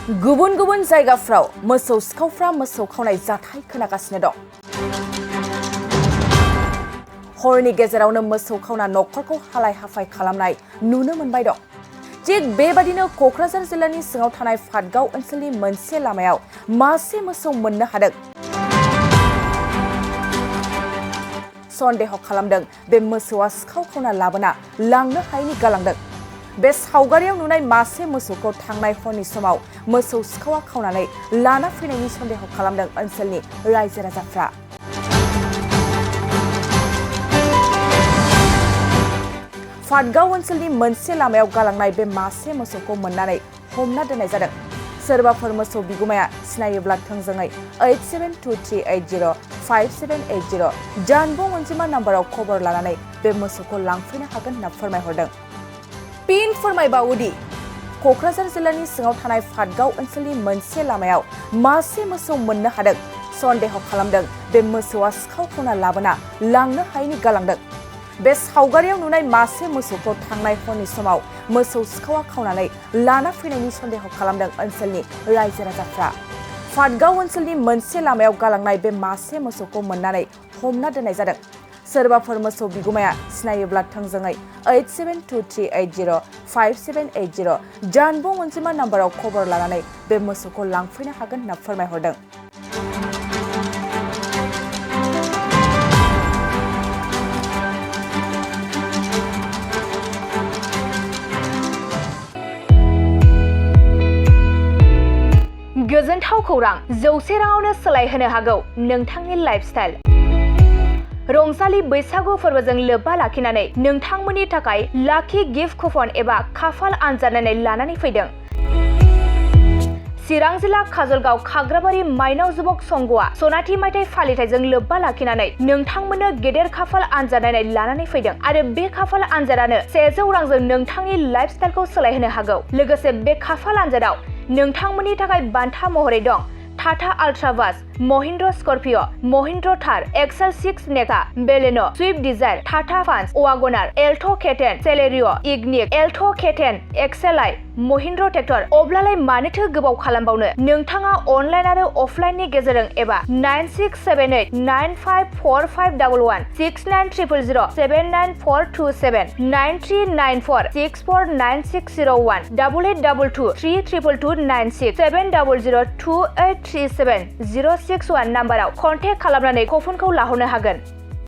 गुबुन गुबुन जायगाफ्राव मोसौ सिखावफ्रा मोसौ खावनाय जाथाय खोनागासिनो दं। हरनि गेजेरावनो मोसौ खावना न'खरखौ हालाय हाफाय खालामनाय नुनो मोनबाय दं। थिग बेबादिनो क'क्राझार जिल्लानि सिङाव थानाय फाटगाव ओनसोलनि मोनसे लामायाव मासे मोसौ मोननो हादों। सन्देह खालामदों बे मोसौआ सिखाव खावना लाबोना लांनो हायैनि गालांदों। बे सावगारियाव नुनाय मासे मोसौखौ थांनाय हरनि समाव मोसौ सिखावा खावनानै लाना फैनायनि सन्देह खालामदों ओनसोलनि रायजो राजाफ्रा। फाटगाव ओनसोलनि मोनसे लामायाव गालांनाय बे मासे मोसौखौ मोननानै हमना दोननाय जादों। सोरबाफोर मोसौ बिगुमाया सिनायोब्ला थोंजोङै 8723805780 जानबुं अनजिमा नाम्बाराव खबर लानानै बे मोसौखौ लांफैनो हागोन होनना फोरमायहरदों। फिन फोरमायबावोदि क'क्राझार जिल्लानि सिङाव थानाय फाटगाव ओनसोलनि मोनसे लामायाव मासे मोसौ मोननो हादों। सन्देह खालामदों बे मोसौआ सिखाव खावना लाबोना लांनो हायैनि गालांदों। बे सावगारियाव नुनाय मासे मोसौखौ थांनाय हरनि समाव मोसौ सिखावा खावनानै लाना फैनायनि सन्देह खालामदों ओनसोलनि रायजो राजाफ्रा। फाटगाव ओनसोलनि मोनसे लामायाव गालांनाय बे मासे मोसौखौ मोननानै हमना दोननाय जादों। सोरबाफोर मोसौ बिगुमाया सिनायोब्ला थोंजोङै 8723805780 जानबुं अनजिमा नाम्बाराव खबर लानानै बे मोसौखौ लांफैनो हागोन होनना फोरमायहरदों। गोजोनथाव खौरां, 100 राङावनो सोलायहोनो हागौ नोंथांनि लाइफस्टाइल। रंजालि बैसागु फोरबोजों लोब्बा लाखिनानै नोंथांमोननि थाखाय लाखि गिफ्ट कुपन एबा खाफाल आनजाद नायनाय लानानै फैदों। चिरां जिल्ला काजलगाव खाग्राबारि माइनाव जुबक संघआ सनाथि मायथाइ फालिथायजों लोब्बा लाखिनानै नोंथांमोननो गेदेर खाफाल आनजाद नायनाय लानानै फैदों आरो बे खाफाल आनजादानो 100 रांजों नोंथांनि लाइफस्टाइलखौ सोलायहोनो हागौ। लोगोसे बे खाफाल आनजादाव नोंथांमोननि थाखाय बान्था महरै दं Tata Ultra bus, Mahindra Scorpio, Mahindra Thar, XL 6 नेका, Baleno', Swift Dzire, Tata Punch, WagonR, Alto' K ten, Celerio, Ignis, Alto' K ten, एक्सेल-आइ, महिन्द्र ट्रेक्टर। अब्लालाय मानोथो गोबाव खालामबावनो? नोंथाङा अनलाइन आरो अफलाइननि गेजेरजों एबा 9678954511 6900079427 9394649601 8822322296 7002837 061 नाम्बाराव कन्टेक्ट खालामनानै कुपनखौ लाहरनो हागोन।